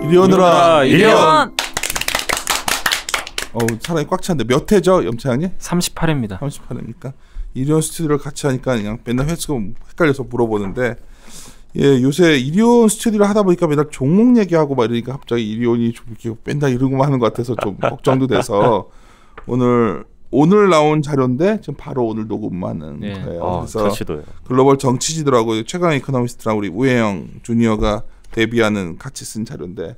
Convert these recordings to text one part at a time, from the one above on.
이리 오너라. 이리 온. 사람이 꽉 찼는데 몇 회죠, 염차장님? 38회입니다. 38회입니까? 이리온 스튜디오를 같이 하니까 그냥 맨날 횟수가 헷갈려서 물어보는데, 예, 요새 이리온 스튜디오를 하다 보니까 맨날 종목 얘기하고 막 이러니까 갑자기 이리온이 좀 이렇게 맨날 이러고만 하는 것 같아서 좀 걱정도 돼서 오늘 나온 자료인데 지금 바로 오늘 녹음하는 거예요. 그래서 글로벌 정치지도라고 최강 이코노미스트랑 우리 우혜영 주니어가 데뷔하는 같이 쓴 자료인데,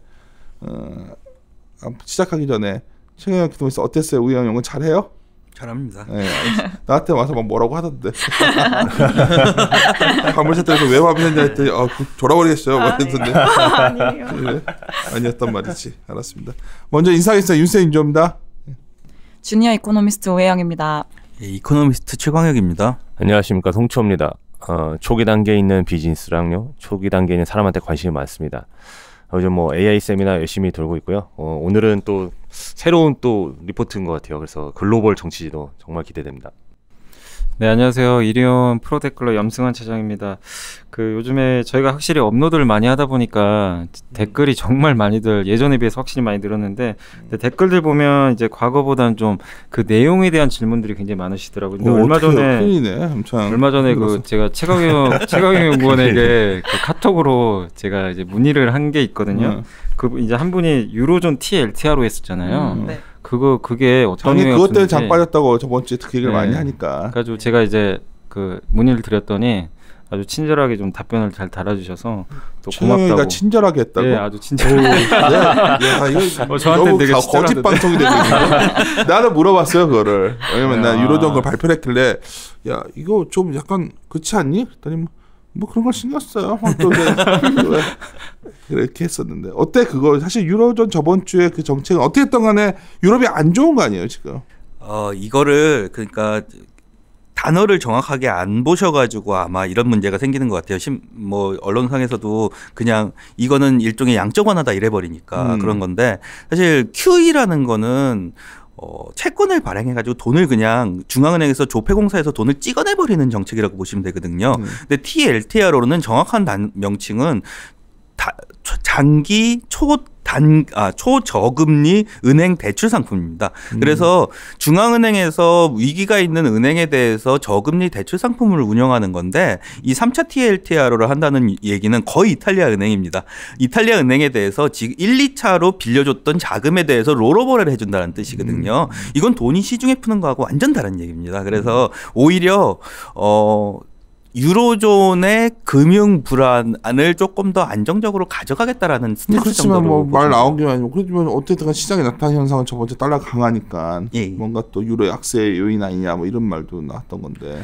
시작하기 전에 최강 이코노미스트 어땠어요? 우혜영 형은 잘해요? 잘합니다. 네, 나한테 와서 막 뭐라고 하던데. 화물차에서 왜 화면이냐 했더니 졸아버리겠어요. 말했는데. 아니에요. 아니었단 말이지. 알았습니다. 먼저 인사하겠습니다. 윤쌤 인조입니다. 주니어 이코노미스트 오혜영입니다. 예, 이코노미스트 최광혁입니다. 안녕하십니까, 송초입니다. 초기 단계에 있는 비즈니스랑요, 초기 단계에 있는 사람한테 관심이 많습니다. 요즘 뭐 AI 세미나 열심히 돌고 있고요. 오늘은 또 새로운 또 리포트인 것 같아요. 그래서 글로벌 정치지도 정말 기대됩니다. 네, 안녕하세요. 이리온 프로테클러 염승환 차장입니다. 요즘에 저희가 확실히 업로드를 많이 하다 보니까 댓글이 정말 많이들 예전에 비해서 확실히 많이 늘었는데, 댓글들 보면 이제 과거보다는 좀 그 내용에 대한 질문들이 굉장히 많으시더라고요. 근데 얼마 전에 제가 최강영 연구원에게 카톡으로 제가 이제 문의를 한 게 있거든요. 이제 한 분이 유로존 TLTR로 했었잖아요. 네. 그게 어떤 장이 그것 때문에 장 빠졌다고 저번 주에 그 얘기를 많이 하니까. 그래가지고 제가 이제 문의를 드렸더니 아주 친절하게 좀 답변을 잘 달아주셔서 또 고맙다고. 최영이가 친절하게 했다고? 네, 아주 친절하게. 이거 저한테는 되게 거짓 방송이 되고 있는데. 나는 물어봤어요 그거를. 왜냐면 나 유로존 걸 발표를 했길래 야 이거 좀 약간 그렇지 않니? 그랬더니 뭐 그런 걸 신경 써요. 이렇게 했었는데 어때 그거? 사실 유로존 저번 주에 그 정책은 어떻게 했던 간에 유럽이 안 좋은 거 아니에요 지금? 이거를 그러니까 단어를 정확하게 안 보셔가지고 아마 이런 문제가 생기는 것 같아요. 뭐 언론상에서도 그냥 이거는 일종의 양적 완화다 이래버리니까 그런 건데, 사실 QE라는 거는 채권을 발행해가지고 돈을 그냥 중앙은행에서 조폐공사에서 돈을 찍어내버리는 정책이라고 보시면 되거든요. 근데 TLTRO는 정확한 명칭은 장기 초저금리 은행 대출 상품입니다. 그래서 중앙은행에서 위기가 있는 은행에 대해서 저금리 대출 상품을 운영하는 건데, 이 3차 TLTRO를 한다는 얘기는 거의 이탈리아 은행입니다. 이탈리아 은행에 대해서 지금 1, 2차로 빌려줬던 자금에 대해서 롤오버를 해준다는 뜻이거든요. 이건 돈이 시중에 푸는 거하고 완전 다른 얘기입니다. 그래서 오히려 유로존의 금융 불안을 조금 더 안정적으로 가져가겠다라는 스탠스 정도로. 그렇지만 뭐 말 나온 게 아니고, 그렇지만 어쨌든 시장에 나타난 현상은 저번 주 달러가 강하니까 뭔가 또 유로 약세 요인 아니냐 뭐 이런 말도 나왔던 건데,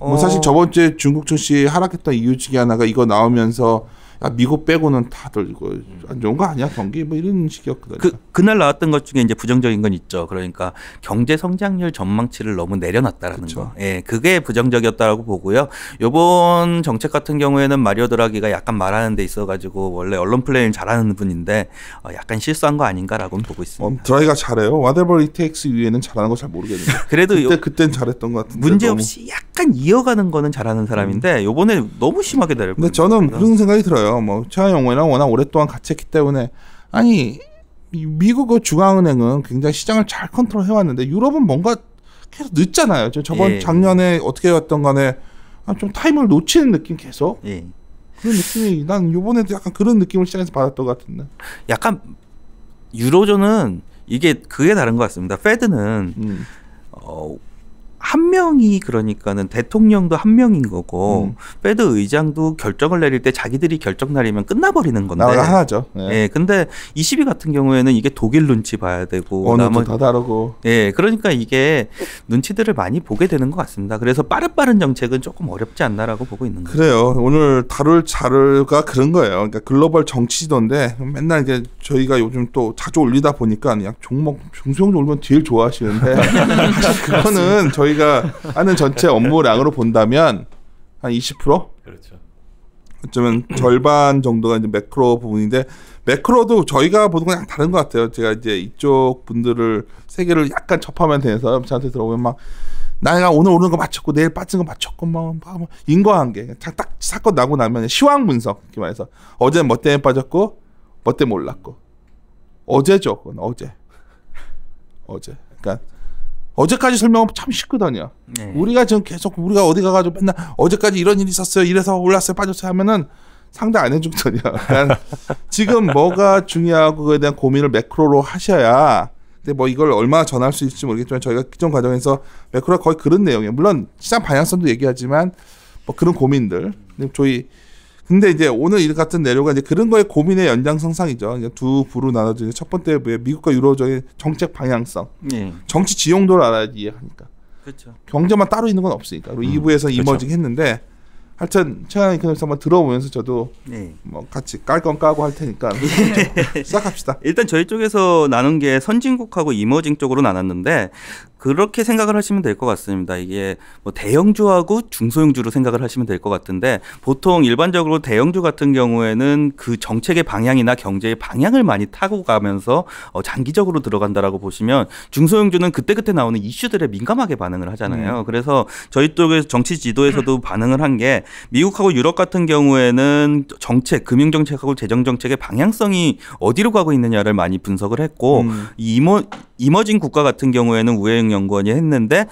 뭐 사실 저번 주에 중국 증시 하락했던 이유 중에 하나가 이거 나오면서 야, 미국 빼고는 다들 이거 안 좋은 거 아니야 경기 뭐 이런 식이었거든요. 그날 나왔던 것 중에 이제 부정적인 건 있죠. 그러니까 경제 성장률 전망치를 너무 내려놨다라는 거. 예, 그게 부정적이었다라고 보고요. 이번 정책 같은 경우에는 마리오 드라기가 약간 말하는 데 있어가지고 원래 언론 플레이를 잘하는 분인데 약간 실수한 거 아닌가라고는 보고 있습니다. 드라기가 잘해요. Whatever it takes 이후에는 잘하는 거 잘 모르겠는데. 그래도 그때는 잘했던 것 같은데. 문제 없이 약간 이어가는 거는 잘하는 사람인데 이번에 너무 심하게 내려. 근데 저는 그런 생각이 들어요. 뭐 최하영이랑 워낙 오랫동안 같이 했기 때문에, 아니 미국 중앙은행은 굉장히 시장을 잘 컨트롤 해왔는데 유럽은 뭔가 계속 늦잖아요. 저번 작년에 어떻게 해왔던 간에 좀 타이밍을 놓치는 느낌 계속. 그런 느낌이 난 이번에도 약간 그런 느낌을 시장에서 받았던 것 같은데. 약간 유로존은 이게 그게 다른 것 같습니다. 페드는 한 명이, 그러니까는 대통령도 한 명인 거고 페드 의장도 결정을 내릴 때 자기들이 결정 내리면 끝나버리는 건데. 나가 하나죠. 예, 근데 ECB 같은 경우에는 이게 독일 눈치 봐야 되고 언어도 다 다르고. 예, 그러니까 이게 눈치들을 많이 보게 되는 것 같습니다. 그래서 빠른 정책은 조금 어렵지 않나라고 보고 있는 거예요. 그래요. 오늘 다룰 자료가 그런 거예요. 그러니까 글로벌 정치지도인데 맨날 이제 저희가 요즘 또 자주 올리다 보니까 그냥 종목 중소형 올리면 제일 좋아하시는데 사실 그거는 저희가 하는 전체 업무량으로 본다면 한 20%? 그렇죠. 어쩌면 절반 정도가 이제 매크로 부분인데, 매크로도 저희가 보는 거랑 다른 것 같아요. 제가 이제 이쪽 분들을 세계를 약간 접하면 돼서 저한테 들어오면 막 내가 오늘 오르는 거 맞췄고 내일 빠진 거 맞췄고 막 인과관계 딱 사건 나고 나면 시황 분석, 이렇게 말해서 어제는 뭐 때문에 빠졌고 뭐 때문에 올랐고. 어제죠. 그건 어제. 그러니까 어제까지 설명하면 참 쉽거든요. 네. 우리가 지금 계속 우리가 어디 가가지고 맨날 어제까지 이런 일이 있었어요. 이래서 올랐어요. 빠졌어요. 하면은 상대 안 해주거든요. 그러니까 지금 뭐가 중요하고 그에 대한 고민을 매크로로 하셔야. 근데 뭐 이걸 얼마나 전할 수 있을지 모르겠지만 저희가 기존 과정에서 매크로가 거의 그런 내용이에요. 물론 시장 방향성도 얘기하지만 뭐 그런 고민들. 근데 이제 오늘 이 같은 내용가 이제 그런 거의 고민의 연장선상이죠. 이제 두 부로 나눠지는 첫 번째 부에 미국과 유로적인 정책 방향성, 예. 정치 지형도를 알아야지 이해하니까. 그렇죠. 경제만 따로 있는 건 없으니까. 그리고 2부에서 그렇죠. 이머징 했는데 하여튼 최강 이코노미스트 한번 들어보면서 저도 네. 뭐 같이 깔 건 까고 할 테니까 시작합시다. 일단 저희 쪽에서 나눈 게 선진국하고 이머징 쪽으로 나눴는데 그렇게 생각을 하시면 될 것 같습니다. 이게 뭐 대형주하고 중소형주로 생각을 하시면 될 것 같은데 보통 일반적으로 대형주 같은 경우에는 그 정책의 방향이나 경제의 방향을 많이 타고 가면서 장기적으로 들어간다라고 보시면 중소형주는 그때그때 나오는 이슈들에 민감하게 반응을 하잖아요. 그래서 저희 쪽에서 정치 지도에서도 반응을 한 게 미국하고 유럽 같은 경우에는 정책, 금융정책하고 재정정책의 방향성이 어디로 가고 있느냐를 많이 분석을 했고 이머징 국가 같은 경우에는 우혜영 연구원이 했는데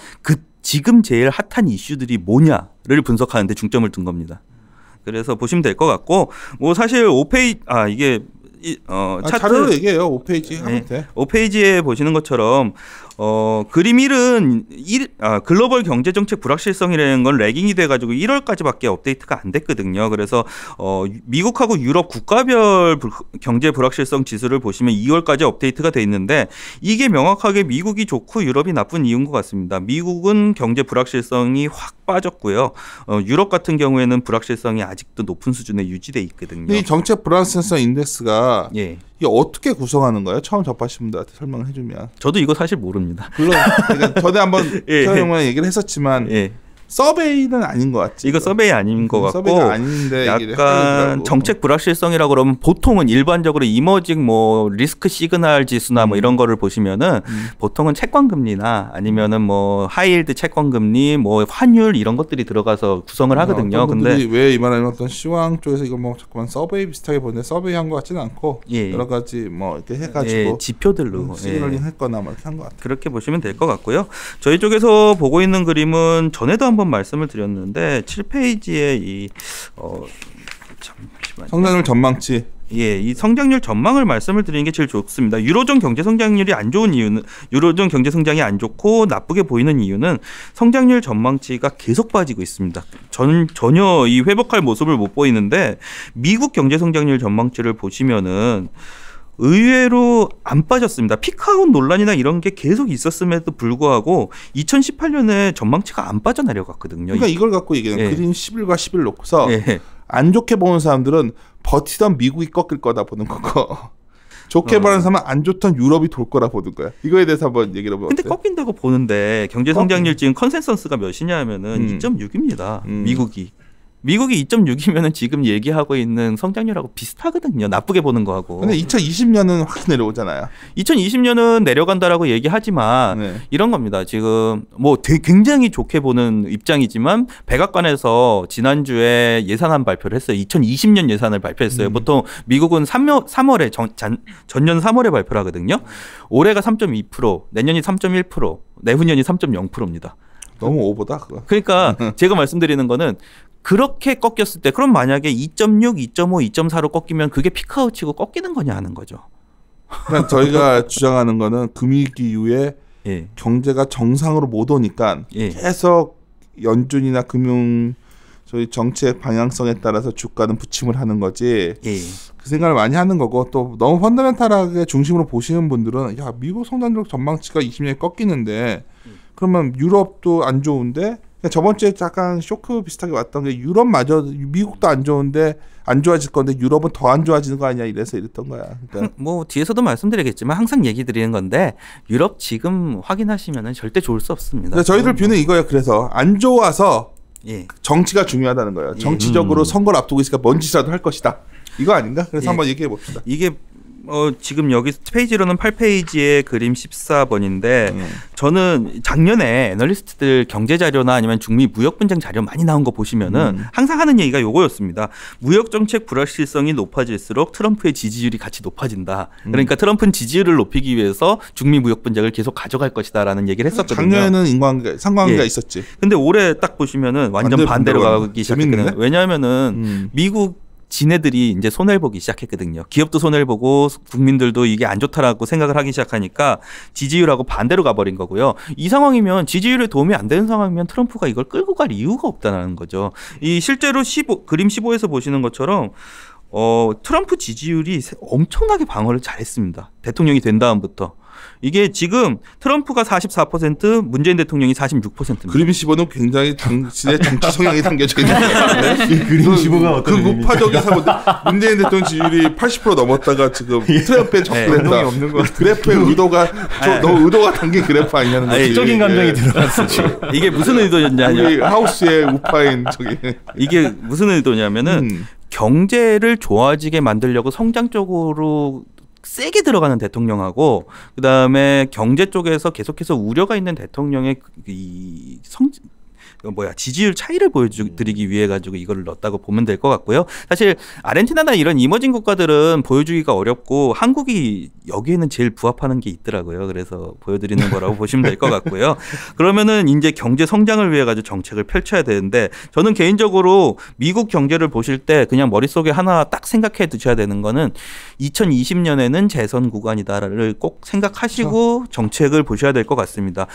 지금 제일 핫한 이슈들이 뭐냐를 분석하는 데 중점을 둔 겁니다. 그래서 보시면 될 것 같고 뭐 사실 5페이지 차트 자료로 얘기해요. 5페이지 하면 돼. 5페이지에 보시는 것처럼 그림 1은 글로벌 경제정책 불확실성이라는 건 레깅이 돼가지고 1월까지밖에 업데이트가 안 됐거든요. 그래서 미국하고 유럽 국가별 경제 불확실성 지수를 보시면 2월까지 업데이트가 돼 있는데 이게 명확하게 미국이 좋고 유럽이 나쁜 이유인 것 같습니다. 미국은 경제 불확실성이 확 빠졌고요. 유럽 같은 경우에는 불확실성이 아직도 높은 수준에 유지돼 있거든요. 이 정책 불확실성 인덱스가 예. 이게 어떻게 구성하는 거예요? 처음 접하신 분들한테 설명을 해주면. 저도 이거 사실 모릅니다. 물론 그러니까 전에 한번 예. 설명을 얘기를 했었지만 예. 서베이는 아닌 것 같지. 이거 서베이 아닌 것 같고 서베이가 아닌데 이게 약간 정책 불확실성이라고 그러면 보통은 일반적으로 이머징 뭐 리스크 시그널 지수나 뭐 이런 거를 보시면은 보통은 채권금리나 아니면은 뭐 하이힐드 채권금리 뭐 환율 이런 것들이 들어가서 구성을 하거든요. 근데 왜 이 말하면 어떤 시황 쪽에서 이거 뭐 자꾸만 서베이 비슷하게 보는데 서베이 한 것 같지는 않고 예. 여러 가지 뭐 이렇게 해가지고 예, 지표들로 시그널링 했거나 뭐 이렇게 한 것 같아요. 그렇게 보시면 될 것 같고요. 저희 쪽에서 보고 있는 그림은 전에도 한번 말씀을 드렸는데 7페이지에 잠시만요. 성장률 전망치. 예, 이 성장률 전망을 말씀을 드리는 게 제일 좋습니다. 유로존 경제 성장률이 안 좋은 이유는 유로존 경제 성장이 안 좋고 나쁘게 보이는 이유는 성장률 전망치가 계속 빠지고 있습니다. 전혀 이 회복할 모습을 못 보이는데 미국 경제 성장률 전망치를 보시면은 의외로 안 빠졌습니다. 피크아웃 논란이나 이런 게 계속 있었음에도 불구하고 2018년에 전망치가 안 빠져내려갔거든요. 그러니까 이걸 갖고 얘기해요. 예. 그림 11과 11 놓고서 예. 안 좋게 보는 사람들은 버티던 미국이 꺾일 거다 보는 거고 좋게 보는 사람은 안 좋던 유럽이 돌 거라 보는 거야. 이거에 대해서 한번 얘기를 해보면 근데 어때요? 꺾인다고 보는데 경제 성장률 지금 컨센서스가 몇이냐 하면은 2.6입니다. 미국이 2.6이면은 지금 얘기하고 있는 성장률하고 비슷하거든요. 나쁘게 보는 거하고. 근데 2020년은 확 내려오잖아요. 2020년은 내려간다라고 얘기하지만 네. 이런 겁니다. 지금 뭐 굉장히 좋게 보는 입장이지만 백악관에서 지난주에 예산안 발표를 했어요. 2020년 예산을 발표했어요. 보통 미국은 3월에 전년 3월에 발표를 하거든요. 올해가 3.2%, 내년이 3.1%, 내후년이 3.0%입니다. 너무 오버다 그거. 그러니까 제가 말씀드리는 거는 그렇게 꺾였을 때 그럼 만약에 2.6, 2.5, 2.4로 꺾이면 그게 피크아웃 치고 꺾이는 거냐 하는 거죠. 그러니까 저희가 주장하는 거는 금위기 이후에 예. 경제가 정상으로 못 오니까 예. 계속 연준이나 금융 저희 정책 방향성에 따라서 주가는 부침을 하는 거지. 예. 그 생각을 많이 하는 거고 또 너무 펀더멘탈하게 중심으로 보시는 분들은 야 미국 성장률 전망치가 20년에 꺾이는데 그러면 유럽도 안 좋은데 저번 주에 약간 쇼크 비슷하게 왔던 게 유럽마저 미국도 안 좋은데 안 좋아질 건데 유럽은 더 안 좋아지는 거 아니야 이래서 이랬던 거야. 그러니까 뭐 뒤에서도 말씀드리겠지만 항상 얘기 드리는 건데 유럽 지금 확인하시면은 절대 좋을 수 없습니다. 저희들 뷰는 이거예요. 그래서 안 좋아서 예. 정치가 중요하다는 거예요. 정치적으로 선거를 앞두고 있으니까 뭔 짓이라도 할 것이다. 이거 아닌가? 그래서 예. 한번 얘기해 봅시다. 이게 지금 여기 페이지로는 8페이지에 그림 14번인데 저는 작년에 애널리스트들 경제 자료나 아니면 중미 무역 분쟁 자료 많이 나온 거 보시면은 항상 하는 얘기가 요거였습니다. 무역 정책 불확실성이 높아질수록 트럼프의 지지율이 같이 높아진다. 그러니까 트럼프는 지지율을 높이기 위해서 중미 무역 분쟁을 계속 가져갈 것이다라는 얘기를 했었거든요. 작년에는 상관관계가 있었지. 근데 올해 딱 보시면은 완전 반대로 가기 시작했거든요. 왜냐하면은 미국 지네들이 이제 손해를 보기 시작했거든요. 기업도 손해를 보고 국민들도 이게 안 좋다라고 생각을 하기 시작하니까 지지율하고 반대로 가버린 거고요. 이 상황이면 지지율에 도움이 안 되는 상황이면 트럼프가 이걸 끌고 갈 이유가 없다는 거죠. 이 실제로 그림 15에서 보시는 것처럼 트럼프 지지율이 엄청나게 방어를 잘했습니다. 대통령이 된 다음부터. 이게 지금 트럼프가 44%, 문재인 대통령이 46%입니다. 그림 15는 굉장히 당신의 정치 성향이 담겨져 있는 이 그림 15가 어떤 극우파적인 사람들 문재인 대통령 지지율이 80% 넘었다가 지금 트럼프에 접근했다. 없는 것 그래프의 의도가 너무 의도가 담긴 그래프 아니냐는 거지. 적인 감정이 들어갔어. 이게 무슨 의도였냐면 우리 하우스의 우파인 저기 이게 무슨 의도냐면은 경제를 좋아지게 만들려고 성장 쪽으로 세게 들어가는 대통령하고 그다음에 경제 쪽에서 계속해서 우려가 있는 대통령의 지지율 차이를 보여드리기 위해 가지고 이거를 넣었다고 보면 될 것 같고요. 사실 아르헨티나나 이런 이머징 국가들은 보여주기가 어렵고 한국이 여기에는 제일 부합하는 게 있더라고요. 그래서 보여드리는 거라고 보시면 될 것 같고요. 그러면은 이제 경제 성장을 위해 가지고 정책을 펼쳐야 되는데 저는 개인적으로 미국 경제를 보실 때 그냥 머릿속에 하나 딱 생각해 두셔야 되는 거는 2020년에는 재선 구간이다를 꼭 생각하시고 정책을 보셔야 될 것 같습니다.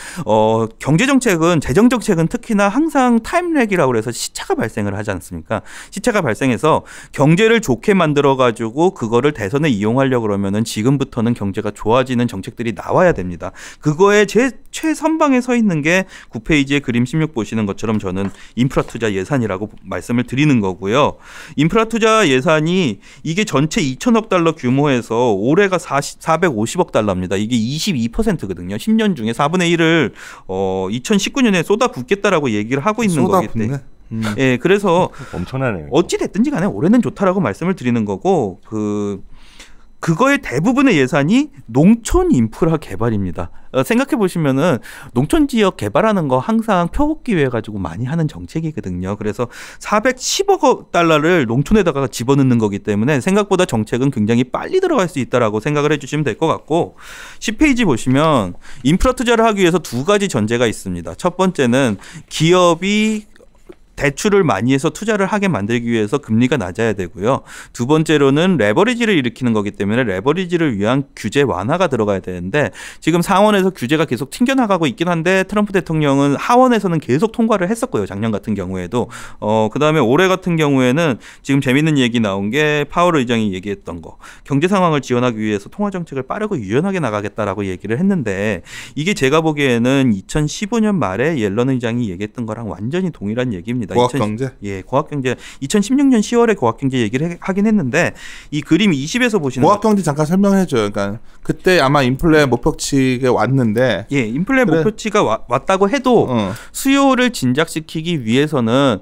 경제 정책은 재정 정책은 특히나 항상 타임렉이라고 해서 시차가 발생을 하지 않습니까? 시차가 발생해서 경제를 좋게 만들어 가지고 그거를 대선에 이용하려고 그러면은 지금부터는 경제가 좋아지는 정책들이 나와야 됩니다. 그거에 최선방에 서 있는 게 9페이지의 그림 16 보시는 것처럼 저는 인프라 투자 예산이라고 말씀을 드리는 거고요. 인프라 투자 예산이 이게 전체 2천억 달러 규모에서 올해가 450억 달러입니다. 이게 22%거든요. 10년 중에 4분의 1을 2019년에 쏟아붓겠다라고 얘기를 하고 있는 거기 때문에. 예, 그래서 엄청나네요. 어찌 됐든지 간에 올해는 좋다라고 말씀을 드리는 거고 그거의 대부분의 예산이 농촌 인프라 개발입니다. 생각해 보시면은 농촌 지역 개발하는 거 항상 표복 기회 가지고 많이 하는 정책이거든요. 그래서 410억 달러를 농촌에다가 집어넣는 거기 때문에 생각보다 정책은 굉장히 빨리 들어갈 수 있다라고 생각을 해주시면 될 것 같고 10페이지 보시면 인프라 투자를 하기 위해서 두 가지 전제가 있습니다. 첫 번째는 기업이 대출을 많이 해서 투자를 하게 만들기 위해서 금리가 낮아야 되고요. 두 번째로는 레버리지를 일으키는 거기 때문에 레버리지를 위한 규제 완화가 들어가야 되는데 지금 상원에서 규제가 계속 튕겨나가고 있긴 한데 트럼프 대통령은 하원에서는 계속 통과를 했었고요. 작년 같은 경우에도. 그다음에 올해 같은 경우에는 지금 재밌는 얘기 나온 게 파월 의장이 얘기했던 거. 경제 상황을 지원하기 위해서 통화 정책을 빠르고 유연하게 나가겠다라고 얘기를 했는데 이게 제가 보기에는 2015년 말에 옐런 의장이 얘기했던 거랑 완전히 동일한 얘기입니다. 고학경제? 예, 고학경제. 2016년 10월에 고학경제 얘기를 하긴 했는데 이 그림 20에서 보시는 고학경제 잠깐 설명해줘요. 그러니까 그때 아마 인플레 목표치가 왔는데 예, 인플레 목표치가 왔다고 해도 수요를 진작시키기 위해서는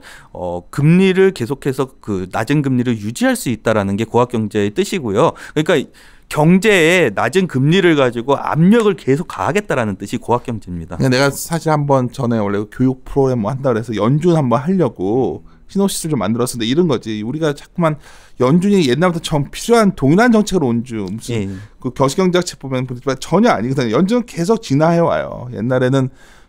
금리를 계속해서 그 낮은 금리를 유지할 수 있다라는 게 고학경제의 뜻이고요. 그러니까 경제에 낮은 금리를 가지고 압력을 계속 가하겠다라는 뜻이 고학경제입니다. 내가 사실 한번 전에 원래 교육 프로그램 뭐 한다 그래서 연준 한번 하려고 시놉시스를 좀 만들었는데 이런 거지. 우리가 자꾸만 연준이 옛날부터 좀 필요한 동일한 정책을 온 줄 무슨 그 거시경제학책 보면 전혀 아니거든요. 연준은 계속 진화해 와요. 옛날에는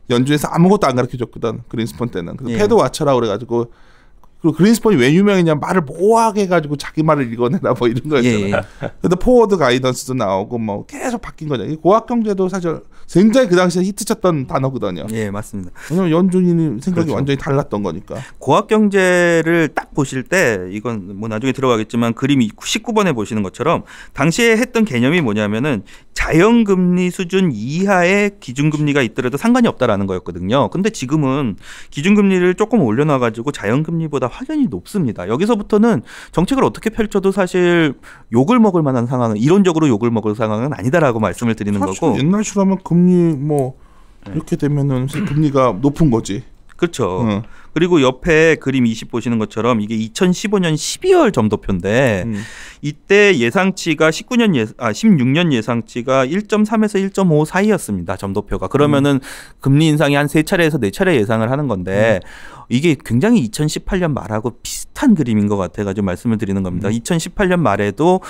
연준에서 아무것도 안 가르쳐줬거든. 그린스폰 때는. 그래서 패드 와처라고 그래가지고 그리고 그린스폰이 왜 유명했냐 말을 모호하게 해가지고 자기 말을 읽어내라 뭐 이런 거였잖아요. 근데 포워드 가이던스도 나오고 뭐 계속 바뀐 거죠. 고학경제도 사실 굉장히 그 당시에 히트쳤던 단어거든요. 예, 맞습니다. 왜냐면 연준이 생각이 그렇죠. 완전히 달랐던 거니까. 고학경제를 딱 보실 때 이건 뭐 나중에 들어가겠지만 그림 19번에 보시는 것처럼 당시에 했던 개념이 뭐냐면은 자연금리 수준 이하의 기준금리가 있더라도 상관이 없다라는 거였거든요. 근데 지금은 기준금리를 조금 올려놔가지고 자연금리보다 확연히 높습니다. 여기서부터는 정책을 어떻게 펼쳐도 사실 욕을 먹을 만한 상황은 이론적으로 욕을 먹을 상황은 아니다라고 말씀을 드리는 거고. 옛날처럼 금리 뭐 이렇게 되면은 금리가 높은 거지. 그렇죠. 그리고 옆에 그림 20 보시는 것처럼 이게 2015년 12월 점도표인데 이때 예상치가 16년 예상치가 1.3에서 1.5 사이였습니다. 점도표가. 그러면은 금리 인상이 한 3차례에서 4차례 예상을 하는 건데 이게 굉장히 2018년 말하고 비슷한 그림인 것 같아가지고 말씀을 드리는 겁니다. 2018년 말에도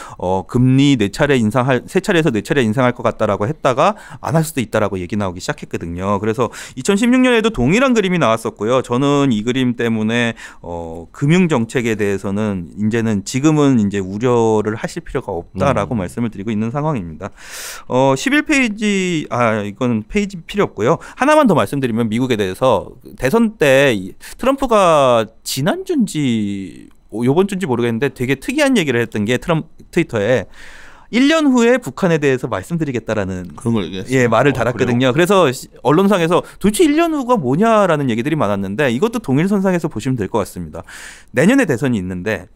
금리 3차례에서 4차례 인상할 것 같다라고 했다가 안 할 수도 있다라고 얘기 나오기 시작했거든요. 그래서 2016년에도 동일한 그림이 나왔었고요. 저는 이 그림 때문에 금융 정책에 대해서는 지금은 이제 우려를 하실 필요가 없다라고 말씀을 드리고 있는 상황입니다. 11페이지 이건 페이지 필요 없고요. 하나만 더 말씀드리면 미국에 대해서 대선 때 트럼프가 지난주인지 요번 주인지 모르겠는데 되게 특이한 얘기를 했던 게 트위터에 1년 후에 북한에 대해서 말씀드리겠다라는 그런 걸 얘기했어요. 말을 달았거든요. 그래서 언론상에서 도대체 1년 후가 뭐냐라는 얘기들이 많았는데 이것도 동일선상에서 보시면 될 것 같습니다. 내년에 대선이 있는데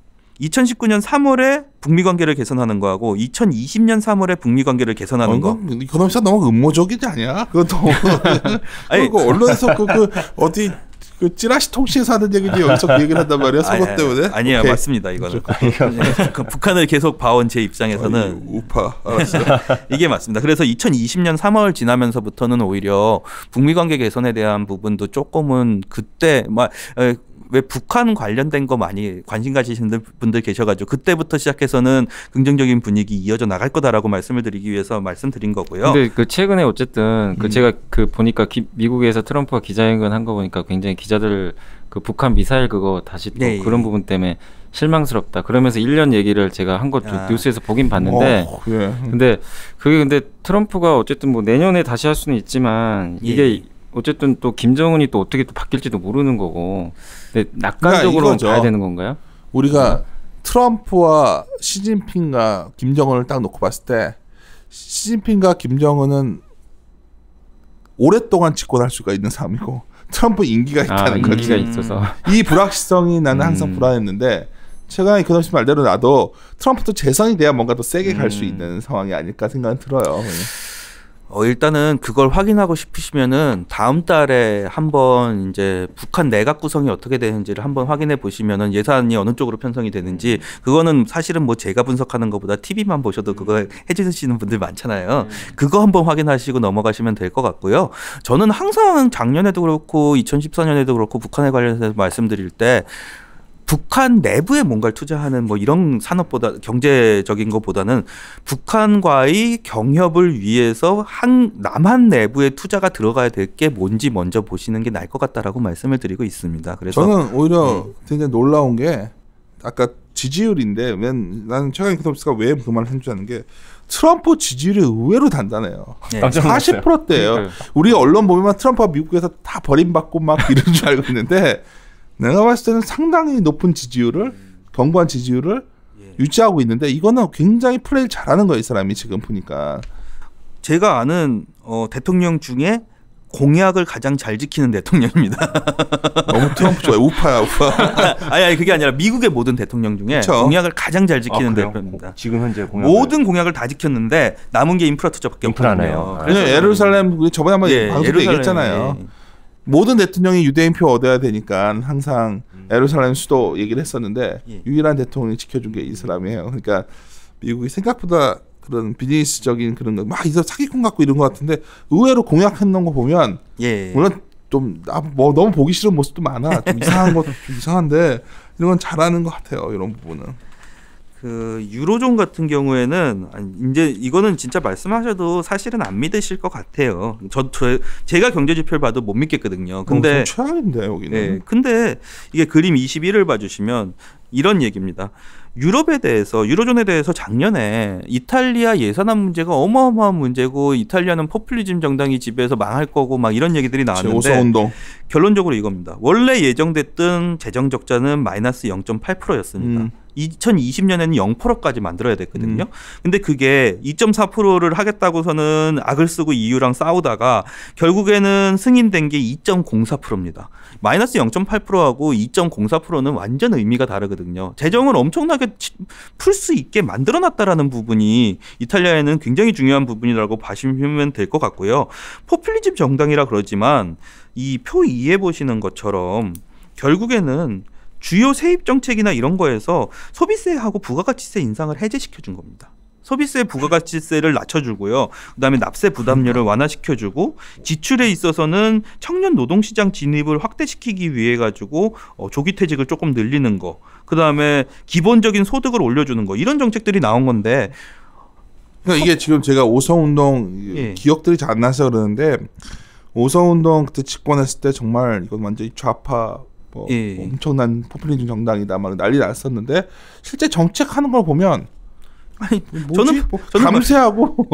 2019년 3월에 북미 관계를 개선하는 거하고 2020년 3월에 북미 관계를 개선하는 거. 이코노미스가 너무 음모적이지 않냐? 그것도 그리고 언론에서 어디 그 찌라시 통신에서 하는 얘기지 여기서 그 얘기를 한단 말이야. 선거 때문에. 아니요, 오케이. 맞습니다. 이거는 북한을 계속 봐온 제 입장에서는 우파 알았어요. 이게 맞습니다. 그래서 2020년 3월 지나면서부터는 오히려 북미 관계 개선에 대한 부분도 조금은 그때 왜 북한 관련된 거 많이 관심 가지시는 분들 계셔가지고 그때부터 시작해서는 긍정적인 분위기 이어져 나갈 거다라고 말씀을 드리기 위해서 말씀드린 거고요. 근데 그 최근에 어쨌든 제가 보니까 미국에서 트럼프가 기자회견 한 거 보니까 굉장히 기자들 그 북한 미사일 그거 다시 또 그런 부분 때문에 실망스럽다. 그러면서 1년 얘기를 제가 한 것 뉴스에서 보긴 봤는데 근데 그게 트럼프가 어쨌든 뭐 내년에 다시 할 수는 있지만 이게 어쨌든 또 김정은이 또 어떻게 또 바뀔지도 모르는 거고. 근데 낙관적으로 봐야 되는 건가요? 우리가 트럼프와 시진핑과 김정은을 딱 놓고 봤을 때 시진핑과 김정은은 오랫동안 집권할 수가 있는 사람이고 트럼프 인기가 있다는 거지. 인기가 있어서. 이 불확실성이 나는 항상 불안했는데 최근에 이코노미스트 말대로 나도 트럼프도 재선이 돼야 뭔가 더 세게 갈 수 있는 상황이 아닐까 생각은 들어요. 일단은 그걸 확인하고 싶으시면은 다음 달에 한번 이제 북한 내각 구성이 어떻게 되는지를 한번 확인해 보시면은 예산이 어느 쪽으로 편성이 되는지 그거는 사실은 뭐 제가 분석하는 것보다 TV만 보셔도 그거 해주시는 분들 많잖아요. 그거 한번 확인하시고 넘어가시면 될 것 같고요. 저는 항상 작년에도 그렇고 2014년에도 그렇고 북한에 관련해서 말씀드릴 때 북한 내부에 뭔가를 투자하는 뭐 이런 산업보다 경제적인 것보다는 북한과의 경협을 위해서 남한 내부에 투자가 들어가야 될 게 뭔지 먼저 보시는 게 나을 것 같다라고 말씀을 드리고 있습니다. 그래서 저는 오히려 굉장히 놀라운 게 아까 지지율인데 나는 최근 이코노미스트가 왜 그 말을 해주자는 게 트럼프 지지율이 의외로 단단해요. 40%대예요. 우리 언론 보면 트럼프가 미국에서 다 버림받고 막 이런 줄 알고 있는데 내가 봤을 때는 상당히 높은 지지율을 견고한 지지율을 유지하고 있는데 이거는 굉장히 플레이를 잘하는 거예요. 이 사람이 지금 보니까. 제가 아는 대통령 중에 공약을 가장 잘 지키는 대통령입니다. 너무 트럼프 좋아해. 우파야 우파. 아니 그게 아니라 미국의 모든 대통령 중에 그쵸? 공약을 가장 잘 지키는 대표입니다. 지금 현재 공약을 모든 공약을 다 지켰는데 남은 게 인프라 투자밖에 없거든요. 그래서 예루살렘 저번에 한번 방송도 얘기했잖아요. 모든 대통령이 유대인표 얻어야 되니까 항상 예루살렘 수도 얘기를 했었는데 유일한 대통령이 지켜준 게 이 사람이에요. 그러니까 미국이 생각보다 그런 비즈니스적인 그런 거 막 이서 사기꾼 같고 이런 것 같은데 의외로 공약해놓은 거 보면 물론 좀 뭐 너무 보기 싫은 모습도 많아. 좀 이상한 것도 좀 이상한데 이런 건 잘하는 것 같아요. 이런 부분은. 그 유로존 같은 경우에는 이제 이거는 진짜 말씀하셔도 사실은 안 믿으실 것 같아요. 제가 경제 지표를 봐도 못 믿겠거든요. 근데 최악인데 여기는. 네, 근데 이게 그림 21을 봐주시면 이런 얘기입니다. 유로존에 대해서 작년에 이탈리아 예산안 문제가 어마어마한 문제고 이탈리아는 포퓰리즘 정당이 지배해서 망할 거고 막 이런 얘기들이 나왔는데 결론적으로 이겁니다. 원래 예정됐던 재정 적자는 마이너스 0.8%였습니다. 2020년에는 0%까지 만들어야 됐거든요. 근데 그게 2.4%를 하겠다고서는 악을 쓰고 EU랑 싸우다가 결국에는 승인된 게 2.04%입니다. 마이너스 0.8%하고 2.04%는 완전 의미가 다르거든요. 재정을 엄청나게 풀 수 있게 만들어놨다라는 부분이 이탈리아에는 굉장히 중요한 부분이라고 봐주시면 될 것 같고요. 포퓰리즘 정당이라 그러지만 이 표 2에 보시는 것처럼 결국에는 주요 세입 정책이나 이런 거에서 소비세하고 부가가치세 인상을 해제시켜 준 겁니다. 소비세 부가가치세를 낮춰주고요. 그다음에 납세 부담률을 완화시켜주고 지출에 있어서는 청년 노동시장 진입을 확대시키기 위해 가지고 조기퇴직을 조금 늘리는 거. 그다음에 기본적인 소득을 올려주는 거. 이런 정책들이 나온 건데 그러니까 이게 지금 제가 오성운동 예. 기억들이 잘 안 나서 그러는데 오성운동 그때 집권했을 때 정말 이건 완전히 좌파 뭐 예. 엄청난 포퓰리즘 정당이다 막 난리 났었는데 실제 정책하는 걸 보면 아니, 뭐지? 저는 감세하고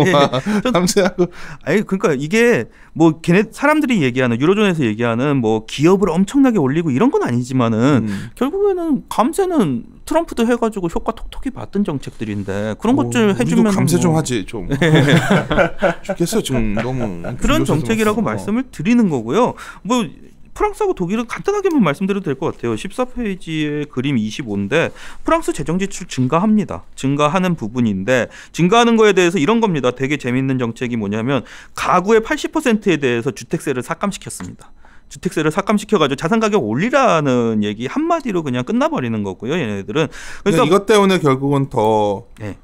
감세하고 아니 그러니까 이게 뭐 걔네 사람들이 얘기하는 유로존에서 얘기하는 뭐 기업을 엄청나게 올리고 이런 건 아니지만은 결국에는 감세는 트럼프도 해가지고 효과 톡톡히 봤던 정책들인데 그런 것 좀 해주면 감세 좀 뭐 하지 좀 좋겠어요 지금 너무 그런 정책이라고 말씀을 드리는 거고요. 뭐 프랑스하고 독일은 간단하게만 말씀드려도 될 것 같아요. 14페이지의 그림 25인데 프랑스 재정 지출 증가합니다. 증가하는 부분인데 증가하는 거에 대해서 이런 겁니다. 되게 재미있는 정책이 뭐냐면 가구의 80%에 대해서 주택세를 삭감시켰습니다. 주택세를 삭감시켜가지고 자산 가격 올리라는 얘기 한마디로 그냥 끝나버리는 거고요. 얘네들은 그러니까 이것 때문에 결국은 더 네.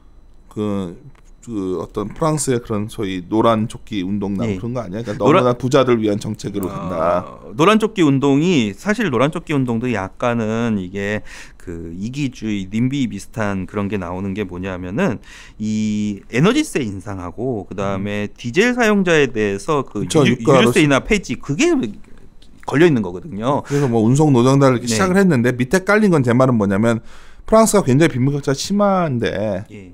그 어떤 프랑스의 그런 소위 노란 조끼 운동 나 예. 그런 거 아니야? 그러니까 너무나 부자들 위한 정책으로 간다. 노란 조끼 운동이 사실 노란 조끼 운동도 약간은 이게 그 이기주의, 님비 비슷한 그런 게 나오는 게 뭐냐면은 이 에너지세 인상하고 그 다음에 디젤 사용자에 대해서 그 유류세나 폐지 그게 걸려 있는 거거든요. 그래서 뭐 운송 노동단을 이렇게 네. 시작을 했는데 밑에 깔린 건 제 말은 뭐냐면 프랑스가 굉장히 빈부격차 심한데. 예.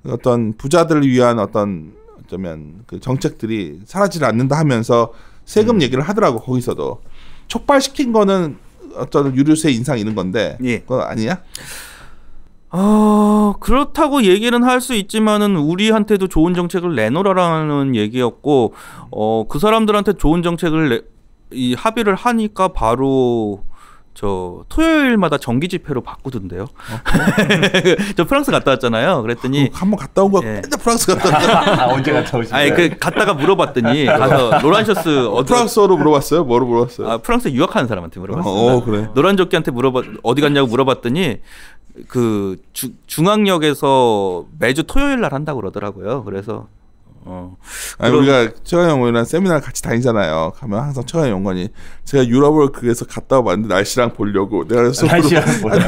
어떤 부자들을 위한 어떤 어쩌면 그 정책들이 사라지지 않는다 하면서 세금 얘기를 하더라고. 거기서도 촉발시킨 거는 어떤 유류세 인상 이런 건데 예. 그건 아니야? 그렇다고 얘기는 할 수 있지만은 우리한테도 좋은 정책을 내놓으라는 얘기였고 그 사람들한테 좋은 정책을 이 합의를 하니까 바로 저 토요일마다 정기 집회로 바꾸던데요. 저 프랑스 갔다 왔잖아요. 그랬더니 한번 갔다 온 거 예. 맨날 프랑스 갔다 왔다. 언제 갔다 오신 아니 거예요? 그 갔다가 물어봤더니 가서 노란 셔츠 프랑스어로 물어봤어요? 뭐로 물어봤어요? 프랑스 유학하는 사람한테 물어봤습니다. 그래. 노란 조끼한테 어디 갔냐고 물어봤더니 그 중앙역에서 매주 토요일 날 한다고 그러더라고요. 그래서 아니, 우리가 최강 영원이랑 세미나를 같이 다니잖아요. 가면 항상 최강 영원이 제가 유럽을 그래서 갔다 와봤는데 날씨랑 보려고 내가 그래서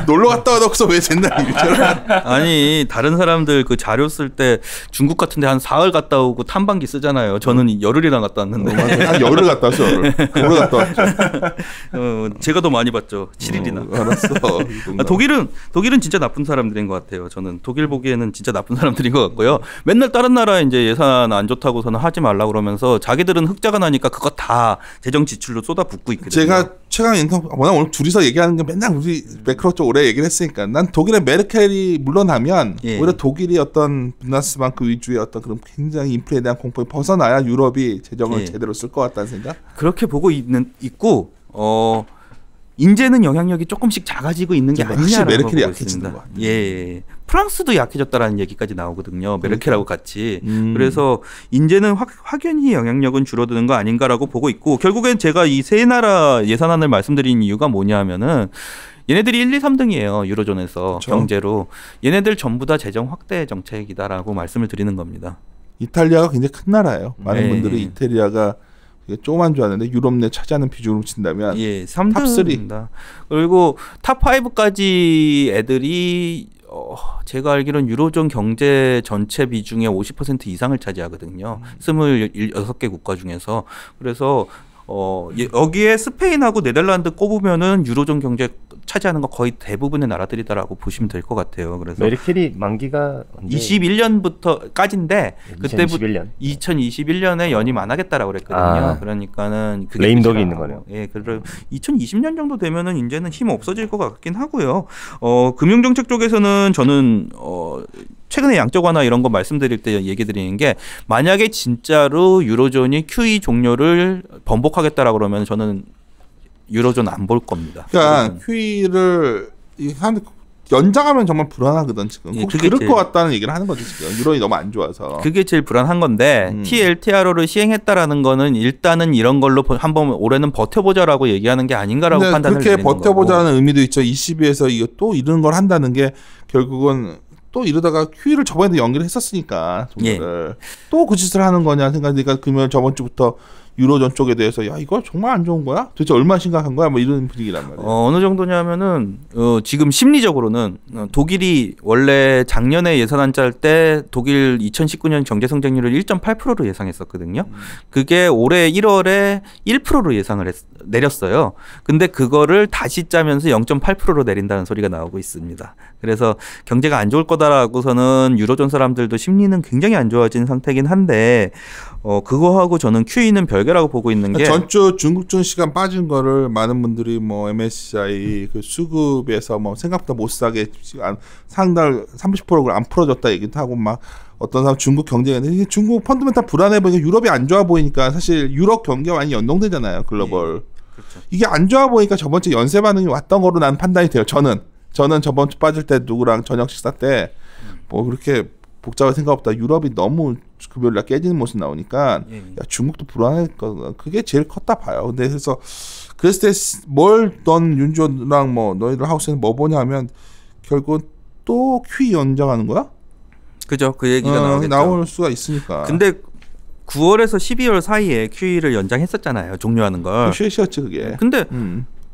놀러 갔다 와놓고서 왜 옛날 일처럼 아니 다른 사람들 그 자료 쓸 때 중국 같은데 한 사흘 갔다 오고 탐방기 쓰잖아요. 저는 열흘이나 갔다 왔는데 한 열흘 갔다 왔어. 열흘 갔다 왔죠. 제가 더 많이 봤죠. 7일이나. 알았어. 독일은 진짜 나쁜 사람들인 것 같아요. 저는 독일 보기에는 진짜 나쁜 사람들인 것 같고요. 맨날 다른 나라 이제 예산 안 좋다고서는 하지 말라 그러면서 자기들은 흑자가 나니까 그거 다 재정 지출로 쏟아붓고 있거든요. 제가 최강 인턴 워낙 오늘 둘이서 얘기하는 게 맨날 우리 매크로 쪽 오래 얘기를 했으니까 난 독일의 메르켈이 물러나면 예. 오히려 독일이 어떤 분다스방크 위주의 어떤 그런 굉장히 인플레에 대한 공포에 벗어나야 유럽이 재정을 예. 제대로 쓸 것 같다는 생각. 그렇게 보고 있고 인제는 영향력이 조금씩 작아지고 있는 게 확실히 아니냐라고 메르켈이 보고 약해지는 있습니다. 것 같아요. 예. 프랑스도 약해졌다라는 얘기까지 나오거든요. 메르켈하고 같이. 그래서 인제는 확연히 영향력은 줄어드는 거 아닌가라고 보고 있고 결국엔 제가 이 세 나라 예산안을 말씀드린 이유가 뭐냐면은 얘네들이 1, 2, 3등이에요. 유로존에서 그렇죠. 경제로. 얘네들 전부 다 재정 확대 정책이다라고 말씀을 드리는 겁니다. 이탈리아가 굉장히 큰 나라예요. 많은 예. 분들이 이탈리아가 조그만 줄 아는데 유럽 내 차지하는 비중으로 친다면 예, 3등입니다. 그리고 탑 5까지 애들이 제가 알기로는 유로존 경제 전체 비중의 50% 이상을 차지하거든요. 26개 국가 중에서. 그래서 여기에 스페인하고 네덜란드 꼽으면은 유로존 경제 차지하는 거 거의 대부분의 나라들이다라고 보시면 될 것 같아요. 그래서 메르켈이 만기가 21년부터까지인데 그때부터 2021년에 연임 안 하겠다라고 그랬거든요. 그러니까는 그게 레임덕이 있는 거네요. 예, 그래서 2020년 정도 되면은 이제는 힘 없어질 것 같긴 하고요. 금융정책 쪽에서는 저는 최근에 양적 완화 이런 거 말씀드릴 때 얘기 드리는 게 만약에 진짜로 유로존이 QE 종료를 번복하겠다라고 그러면 저는 유로존 안 볼 겁니다. 그러니까 QE를 사람들 연장하면 정말 불안하거든 지금. 예, 꼭 그게 그럴 제일- 것 같다는 얘기를 하는 거지 지금. 유럽이 너무 안 좋아서. 그게 제일 불안한 건데 TLTRO를 시행했다라는 거는 일단은 이런 걸로 한번 올해는 버텨보자라고 얘기하는 게 아닌가라고 근데 판단을 그렇게 내리는 거고. 버텨보자는 의미도 있죠. ECB에서 이거 또 이런 걸 한다는 게 결국은 또 이러다가 QE를 저번에도 연기를 했었으니까 정도를 또 그 짓을 하는 거냐 생각하니까 그러면 저번 주부터 유로존 쪽에 대해서 야 이거 정말 안 좋은 거야? 도대체 얼마나 심각한 거야? 뭐 이런 분위기란 말이에요. 어느 정도냐면은 지금 심리적으로는 독일이 원래 작년에 예산안 짤 때 독일 2019년 경제 성장률을 1.8%로 예상했었거든요. 그게 올해 1월에 1%로 예상을 내렸어요. 근데 그거를 다시 짜면서 0.8%로 내린다는 소리가 나오고 있습니다. 그래서 경제가 안 좋을 거다라고서는 유로존 사람들도 심리는 굉장히 안 좋아진 상태긴 한데 그거하고 저는 QE는 별개라고 보고 있는 게 전주 중국전 시간 빠진 거를 많은 분들이 뭐 MSCI 그 수급에서 뭐 생각보다 못 사게 상달 30%를 안 풀어줬다 얘기도 하고 막 어떤 사람 중국 경제가 이게 중국 펀드멘탈 불안해 보니까 유럽이 안 좋아 보이니까 사실 유럽 경기가 많이 연동되잖아요 글로벌. 그렇죠. 이게 안 좋아 보니까 저번 주 연쇄 반응이 왔던 거로 난 판단이 돼요. 저는 저번 주 빠질 때 누구랑 저녁 식사 때 뭐 그렇게 복잡한 생각보다 유럽이 너무 급여율이 깨지는 모습 나오니까 예. 야, 중국도 불안했거든. 그게 제일 컸다 봐요. 근데 그래서 그랬을 때 뭘 넌 윤조랑 뭐 너희들 하우스에는 뭐 보냐면 결국 또 QE 연장하는 거야? 그죠? 그 얘기가 나오겠죠. 나올 수가 있으니까. 근데 9월에서 12월 사이에 QE를 연장했었잖아요. 종료하는 걸. 쉐시였지 그게. 근데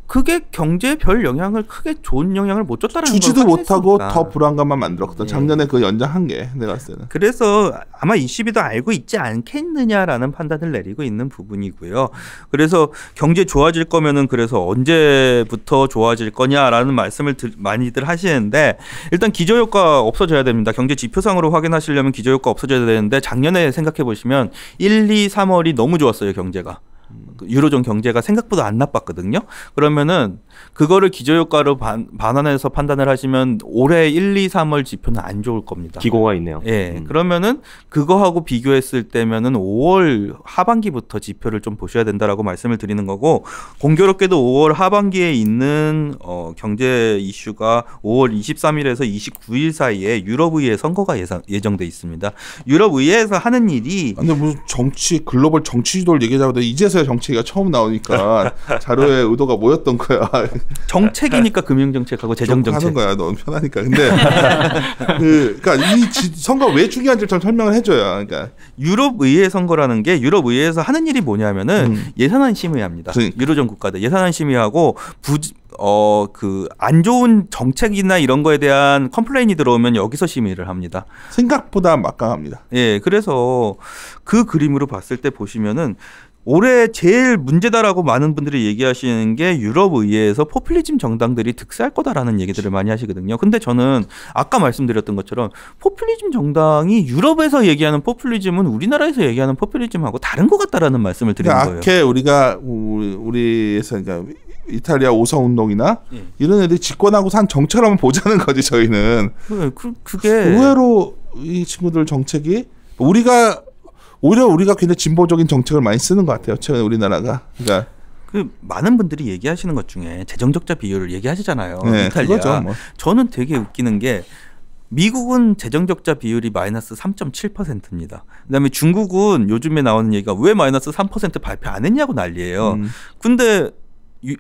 그게 경제에 별 영향을 크게 좋은 영향을 못 줬다는 걸 주지도 못하고 확인했으니까. 더 불안감만 만들었거든. 예. 작년에 그 연장한 게 내가 봤을 때는. 그래서 아마 ECB도 알고 있지 않겠느냐라는 판단을 내리고 있는 부분이고요. 그래서 경제 좋아질 거면은 그래서 언제부터 좋아질 거냐라는 말씀을 많이들 하시는데 일단 기저효과 없어져야 됩니다. 경제 지표상으로 확인하시려면 기저효과 없어져야 되는데 작년에 생각해 보시면 1, 2, 3월이 너무 좋았어요. 경제가. 유로존 경제가 생각보다 안 나빴거든요. 그러면은 그거를 기저효과로 반환해서 판단을 하시면 올해 1, 2, 3월 지표는 안 좋을 겁니다. 기고가 있네요. 예. 그러면은 그거하고 비교했을 때면은 5월 하반기부터 지표를 좀 보셔야 된다라고 말씀을 드리는 거고 공교롭게도 5월 하반기에 있는 경제 이슈가 5월 23일에서 29일 사이에 유럽의회 선거가 예정돼 있습니다. 유럽의회에서 하는 일이 근데 무슨 정치 글로벌 정치 지도를 얘기하자고 이제서야 정치가 처음 나오니까 자료의 의도가 뭐였던 거야. 정책이니까 금융정책하고 재정정책 하는 거야. 너무 편하니까. 근데 그러니까 이 선거가 왜 중요한지 좀 설명을 해줘요. 그러니까 유럽의회 선거라는 게 유럽의회에서 하는 일이 뭐냐면은 예산안 심의합니다. 그러니까. 유로존 국가들 예산안 심의하고 그 안 좋은 정책이나 이런 거에 대한 컴플레인이 들어오면 여기서 심의를 합니다. 생각보다 막강합니다. 예, 그래서 그 그림으로 봤을 때 보시면은 올해 제일 문제다라고 많은 분들이 얘기하시는 게 유럽의회에서 포퓰리즘 정당들이 득세할 거다라는 얘기들을 많이 하시거든요. 근데 저는 아까 말씀드렸던 것처럼 포퓰리즘 정당이 유럽에서 얘기하는 포퓰리즘은 우리나라에서 얘기하는 포퓰리즘하고 다른 것 같다라는 말씀을 드리는 그러니까 거예요. 아케 우리에서 그러니까 이탈리아 오성 운동이나 예. 이런 애들이 집권하고 산 정책을 한번 보자는 거지 저희는. 그게 의외로 이 친구들 정책이 오히려 우리가 굉장히 진보적인 정책을 많이 쓰는 것 같아요. 최근에 우리나라가. 그러니까 그 많은 분들이 얘기하시는 것 중에 재정적자 비율을 얘기하시잖아요. 네, 이탈리아. 그거죠, 뭐. 저는 되게 웃기는 게 미국은 재정적자 비율이 마이너스 3.7%입니다. 그다음에 중국은 요즘에 나오는 얘기가 왜 마이너스 3% 발표 안 했냐고 난리예요. 근데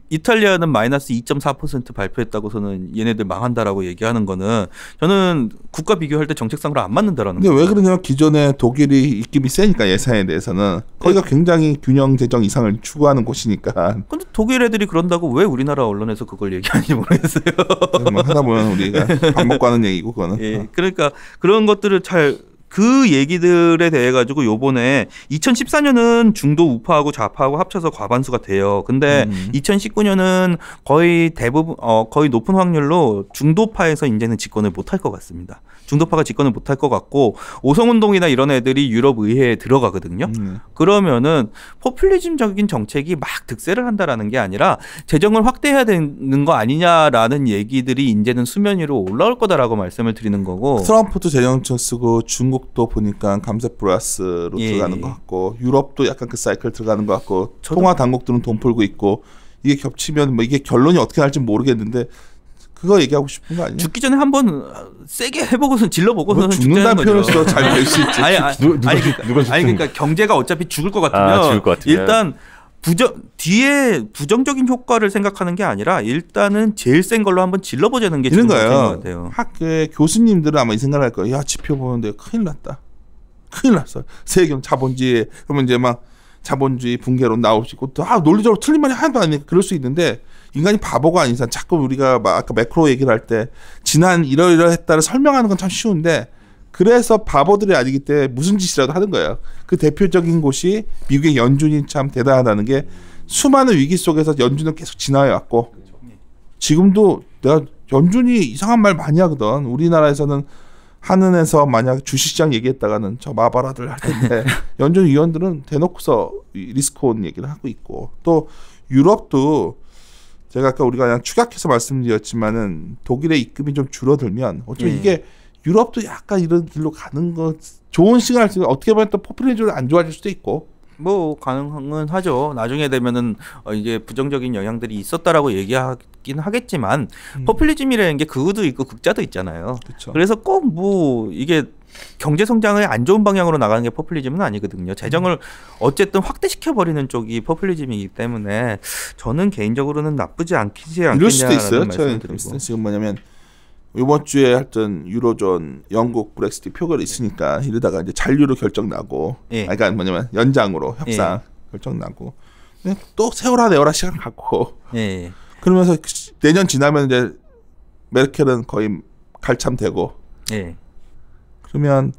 이탈리아는 마이너스 2.4% 발표했다고서는 얘네들 망한다라고 얘기하는 거는 저는 국가 비교할 때 정책상으로 안 맞는다라는 근데 거예요. 왜 그러냐면 기존에 독일이 입김이 세니까 예산에 대해서는 거기가 굉장히 균형 재정 이상을 추구하는 곳이니까 근데 독일 애들이 그런다고 왜 우리나라 언론에서 그걸 얘기하는지 모르겠어요. 뭐 하다 보면 우리가 밥 먹고 하는 얘기고 그거는. 예, 그러니까 그런 것들을 그 얘기들에 대해 가지고 요번에 2014년은 중도 우파하고 좌파하고 합쳐서 과반수가 돼요. 근데 2019년은 거의 대부분 거의 높은 확률로 중도파에서 이제는 집권을 못할 것 같습니다. 중도파가 집권을 못할 것 같고 오성운동이나 이런 애들이 유럽 의회에 들어가거든요. 그러면은 포퓰리즘적인 정책이 막 득세를 한다라는 게 아니라 재정을 확대해야 되는 거 아니냐라는 얘기들이 이제는 수면 위로 올라올 거다라고 말씀을 드리는 거고. 트럼프도 재정청 쓰고 중국도 보니까 감세 플러스로 예. 들어가는 것 같고 유럽도 약간 그 사이클 들어가는 것 같고 통화 당국들은 돈 풀고 있고 이게 겹치면 뭐 이게 결론이 어떻게 날지 모르겠는데 그거 얘기하고 싶은 거 아니에요? 죽기 전에 한번 세게 해보고선 질러보고서는 죽는다는 표현을 써 잘 될 수 있지. 그러니까 경제가 어차피 죽을 것 같으면, 죽을 것 같으면. 일단 뒤에 부정적인 효과를 생각하는 게 아니라 일단은 제일 센 걸로 한번 질러보자는 게 이런 지금 문제인 것 거예요. 같아요. 학교의 교수님들은 아마 이 생각을 할 거예요. 야, 지표 보는데 큰일 났다. 큰일 났어. 세경 자본주의 그러면 이제 막 자본주의 붕괴론 나오시고 또 논리적으로 틀린 말이 하나도 아니니까 그럴 수 있는데, 인간이 바보가 아닌 이상 자꾸 우리가 막 아까 매크로 얘기를 할 때 지난 이러이러했다를 설명하는 건 참 쉬운데, 그래서 바보들이 아니기 때문에 무슨 짓이라도 하는 거예요. 그 대표적인 곳이 미국의 연준이 참 대단하다는 게, 수많은 위기 속에서 연준은 계속 지나해 왔고, 지금도 내가 연준이 이상한 말 많이 하거든. 우리나라에서는 한은에서 만약 주식시장 얘기했다가는 저 마바라들 할 텐데 연준 위원들은 대놓고서 리스크온 얘기를 하고 있고, 또 유럽도 제가 아까 우리가 그냥 축약해서 말씀드렸지만은 독일의 입금이 좀 줄어들면 어차피 이게 유럽도 약간 이런 길로 가는 거 좋은 시그널, 어떻게 보면 또 포퓰리즘이 안 좋아질 수도 있고. 뭐 가능은 하죠. 나중에 되면은 이제 부정적인 영향들이 있었다라고 얘기하긴 하겠지만 포퓰리즘이라는 게 극우도 있고 극자도 있잖아요. 그쵸. 그래서 꼭 뭐 이게 경제 성장을 안 좋은 방향으로 나가는 게 포퓰리즘은 아니거든요. 재정을 어쨌든 확대시켜 버리는 쪽이 포퓰리즘이기 때문에 저는 개인적으로는 나쁘지 않겠냐라는 이럴 수도 있어요. 말씀을 저는 드리고. 지금 뭐냐면 이번 주에 하여튼 유로존 영국 브렉시트 표결이 있으니까 이러다가 이제 잔류로 결정 나고, 예. 그러니까 뭐냐면 연장으로 협상 결정 나고, 또 세월아 내월아 시간 갖고, 예. 그러면서 내년 지나면 이제 메르켈은 거의 갈참되고, 예. 그러면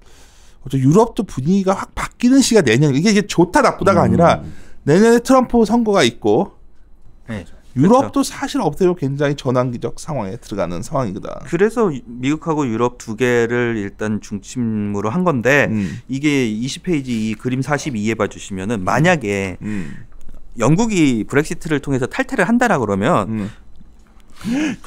유럽도 분위기가 확 바뀌는 시기가 내년. 이게 좋다 나쁘다가 아니라 내년에 트럼프 선거가 있고, 예. 유럽도 사실 없대요. 굉장히 전환기적 상황에 들어가는 상황이거든. 그래서 미국하고 유럽 두 개를 일단 중심으로 한 건데, 이게 20페이지 이 그림 42에 봐주시면은 만약에 영국이 브렉시트를 통해서 탈퇴를 한다라 그러면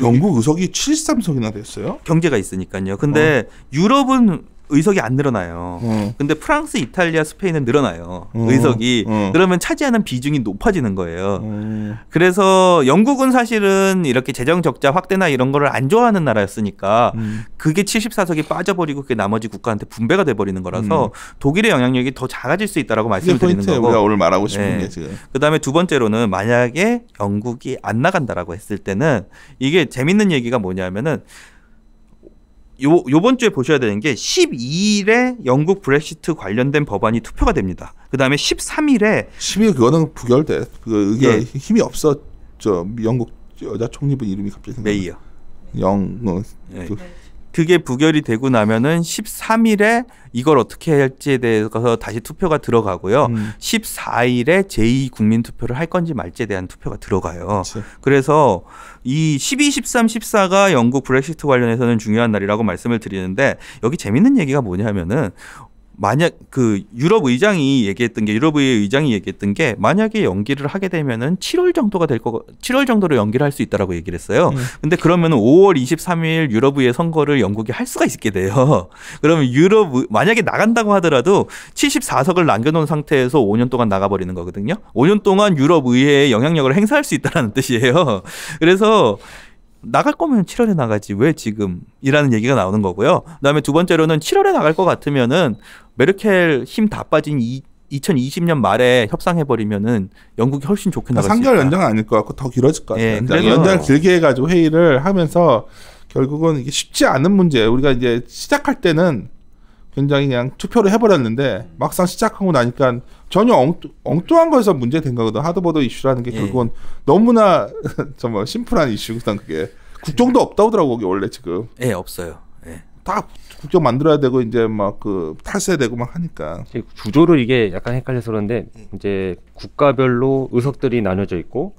영국 의석이 73석이나 됐어요. 경제가 있으니까요. 근데 유럽은 의석이 안 늘어나요. 근데 프랑스, 이탈리아, 스페인은 늘어나요. 의석이. 그러면 차지하는 비중이 높아지는 거예요. 그래서 영국은 사실은 이렇게 재정 적자 확대나 이런 거를 안 좋아하는 나라였으니까 그게 74석이 빠져버리고 그게 나머지 국가한테 분배가 돼버리는 거라서 독일의 영향력이 더 작아질 수 있다라고 말씀을 드리는 거고. 우리가 오늘 말하고 싶은 게 지금. 그다음에 두 번째로는 만약에 영국이 안 나간다라고 했을 때는 이게 재밌는 얘기가 뭐냐면은 요번 주에 보셔야 되는 게 12일에 영국 브렉시트 관련된 법안이 투표가 됩니다. 그다음에 13일에 12일 그거는 부결돼. 그 의견 힘이 없어. 저 영국 여자 총리분 이름이 갑자기 생각나. 메이요. 그게 부결이 되고 나면은 13일에 이걸 어떻게 할지에 대해서 다시 투표가 들어가고요. 14일에 제2 국민 투표를 할 건지 말지에 대한 투표가 들어가요. 그치. 그래서 이 12, 13, 14가 영국 브렉시트 관련해서는 중요한 날이라고 말씀을 드리는데, 여기 재밌는 얘기가 뭐냐면은 만약 그 유럽 의장이 얘기했던 게 만약에 연기를 하게 되면은 7월 정도가 될 거, 7월 정도로 연기를 할 수 있다라고 얘기를 했어요. 근데 그러면은 5월 23일 유럽의회 선거를 영국이 할 수가 있게 돼요. 그러면 만약에 나간다고 하더라도 74석을 남겨놓은 상태에서 5년 동안 나가버리는 거거든요. 5년 동안 유럽의회에 영향력을 행사할 수 있다는 뜻이에요. 그래서 나갈 거면 7월에 나가지 왜 지금이라는 얘기가 나오는 거고요. 그다음에 두 번째로는 7월에 나갈 것 같으면은 메르켈 힘 다 빠진 2020년 말에 협상해버리면은 영국이 훨씬 좋게 나갈 수 있다. 3개월 연장은 아닐 것 같고 더 길어질 것 같아요. 그래서 연장을 길게 해가지고 회의를 하면서 결국은 이게 쉽지 않은 문제예요. 우리가 이제 시작할 때는 굉장히 그냥 투표를 해버렸는데 막상 시작하고 나니까 전혀 엉뚱한 거에서 문제된 거거든. 하드보드 이슈라는 게 결국은 너무나 정말 심플한 이슈거든. 그게 국정도 없다고 하더라고. 거기 원래 지금. 없어요. 다 국정 만들어야 되고 이제 막 그 탈세되고 막 하니까. 구조를 이게 약간 헷갈려서 그런데 이제 국가별로 의석들이 나눠져 있고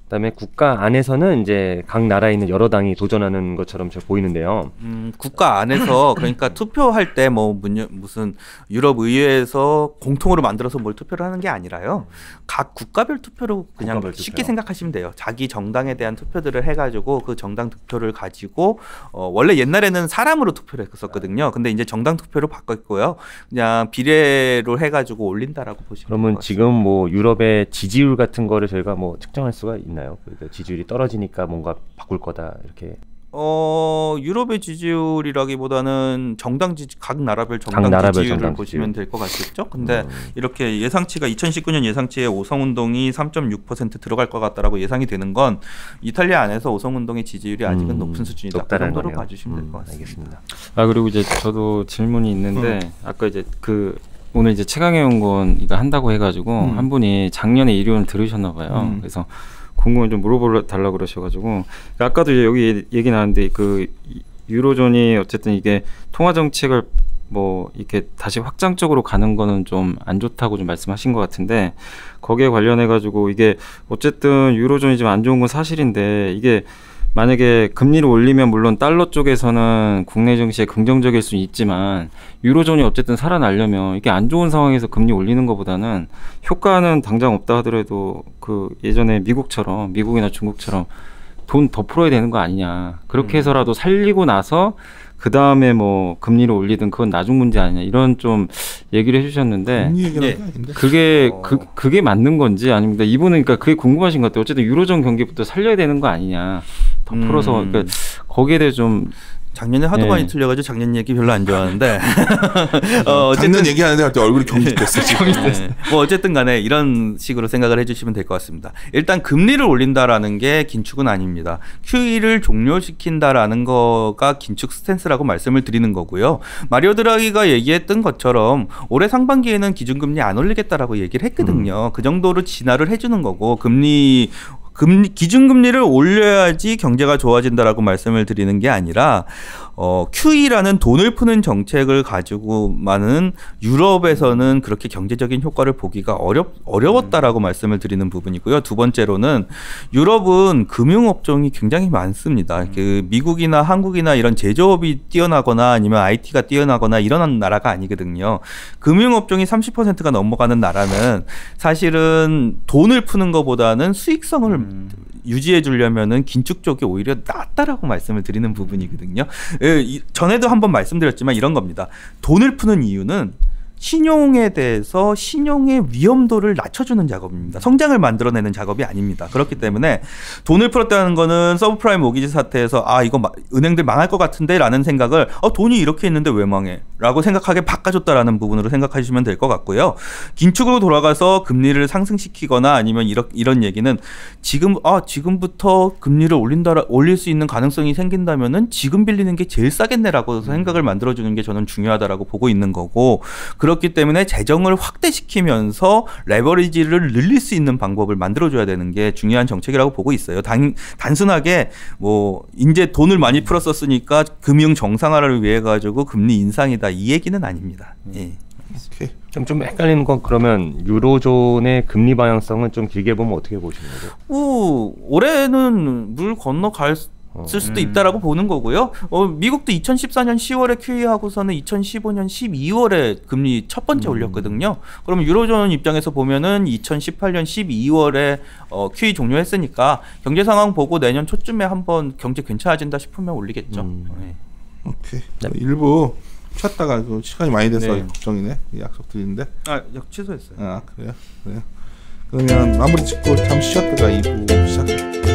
그다음에 국가 안에서는 이제 각 나라에 있는 여러 당이 도전하는 것처럼 저 보이는데요. 국가 안에서 그러니까 투표할 때 뭐 무슨 유럽 의회에서 공통으로 만들어서 뭘 투표를 하는 게 아니라요. 각 국가별 투표로 그냥 쉽게 생각하시면 돼요. 자기 정당에 대한 투표들을 해가지고 그 정당 투표를 가지고 원래 옛날에는 사람으로 투표를 했었거든요. 근데 이제 정당 투표로 바꿨고요. 그냥 비례로 해가지고 올린다라고 보시면. 그러면 지금 뭐 유럽의 지지율 같은 거를 저희가 뭐 측정할 수가 있나요? 그러니까 지지율이 떨어지니까 뭔가 바꿀 거다 이렇게. 유럽의 지지율이라기보다는 각 나라별 정당 지지율을 정당 보시면 될 것 같겠죠. 근데 이렇게 예상치가 2019년 예상치에 오성운동이 3.6% 들어갈 것 같다라고 예상이 되는 건 이탈리아 안에서 오성운동의 지지율이 아직은 높은 수준이다. 그 정도로 거네요. 봐주시면 될 것 같습니다. 알겠습니다. 그리고 이제 저도 질문이 있는데 아까 이제 오늘 이제 최강의 연구원 이거 한다고 해가지고 한 분이 작년에 이론을 들으셨나 봐요. 그래서 궁금한 좀 물어달라고 그러셔가지고 아까도 이제 여기 얘기 나왔는데 그 유로존이 어쨌든 이게 통화 정책을 뭐 이렇게 다시 확장적으로 가는 거는 좀 안 좋다고 좀 말씀하신 것 같은데 거기에 관련해 가지고 이게 어쨌든 유로존이 좀 안 좋은 건 사실인데 이게 만약에 금리를 올리면 물론 달러 쪽에서는 국내 증시에 긍정적일 수 있지만 유로존이 어쨌든 살아나려면 이게 안 좋은 상황에서 금리 올리는 것보다는 효과는 당장 없다 하더라도 그 예전에 미국이나 중국처럼 돈 더 풀어야 되는 거 아니냐. 그렇게 해서라도 살리고 나서 그 다음에 뭐 금리를 올리든 그건 나중 문제 아니냐 이런 좀 얘기를 해주셨는데 금리 얘기는 게 아닌데. 그게 맞는 건지 아닙니다. 이분은 그러니까 그게 궁금하신 것 같아요. 어쨌든 유로존 경기부터 살려야 되는 거 아니냐. 더 풀어서 그러니까 거기에 대해 좀 작년에 하도 많이 틀려가지고 작년 얘기 별로 안 좋아하는데 작년 얘기하는데 갑자기 얼굴이 경직됐어 지금. 뭐 어쨌든 간에 이런 식으로 생각을 해주시면 될 것 같습니다. 일단 금리를 올린다라는 게 긴축은 아닙니다. QE를 종료시킨다라는 거가 긴축 스탠스라고 말씀을 드리는 거고요. 마리오 드라기가 얘기했던 것처럼 올해 상반기에는 기준금리 안 올리겠다라고 얘기를 했거든요. 그 정도로 진화를 해주는 거고 기준금리를 올려야지 경제가 좋아진다라고 말씀을 드리는 게 아니라 QE라는 돈을 푸는 정책을 가지고만은 유럽에서는 그렇게 경제적인 효과를 보기가 어려웠다라고 말씀을 드리는 부분이고요. 두 번째로는 유럽은 금융업종이 굉장히 많습니다. 그 미국이나 한국이나 이런 제조업이 뛰어나거나 아니면 IT가 뛰어나거나 이런 나라가 아니거든요. 금융업종이 30%가 넘어가는 나라는 사실은 돈을 푸는 것보다는 수익성을 유지해 주려면은 긴축 쪽이 오히려 낫다라고 말씀을 드리는 부분이거든요. 전에도 한번 말씀드렸지만 이런 겁니다. 돈을 푸는 이유는 신용에 대해서 신용의 위험도를 낮춰주는 작업입니다. 성장을 만들어내는 작업이 아닙니다. 그렇기 때문에 돈을 풀었다는 거는 서브프라임 모기지 사태에서 이거 은행들 망할 것 같은데 라는 생각을 돈이 이렇게 있는데 왜 망해? 라고 생각하게 바꿔줬다라는 부분으로 생각하시면 될 것 같고요. 긴축으로 돌아가서 금리를 상승시키거나 아니면 이런 얘기는 지금부터 금리를 올릴 수 있는 가능성이 생긴다면은 지금 빌리는 게 제일 싸겠네라고 생각을 만들어주는 게 저는 중요하다라고 보고 있는 거고 그렇기 때문에 재정을 확대시키면서 레버리지를 늘릴 수 있는 방법을 만들어줘야 되는 게 중요한 정책이라고 보고 있어요. 단순하게 뭐 이제 돈을 많이 풀었었으니까 금융 정상화를 위해 가지고 금리 인상이다 이 얘기는 아닙니다. 예. 오케이. 좀 헷갈리는 건 그러면 유로존의 금리 방향성은 좀 길게 보면 어떻게 보시는 거죠? 올해는 물 건너갈 수도 있다라고 보는 거고요. 미국도 2014년 10월에 QE하고서는 2015년 12월에 금리 첫 번째 올렸거든요. 그러면 유로존 입장에서 보면은 2018년 12월에 QE 종료했으니까 경제 상황 보고 내년 초쯤에 한번 경제 괜찮아진다 싶으면 올리겠죠. 네. 오케이. 일부 쉬었다가 시간이 많이 돼서 네. 걱정이네. 약속 드리는데. 취소했어요. 그래요. 그러면 마무리 짓고 잠시 쉬었다가 2부 시작할게요.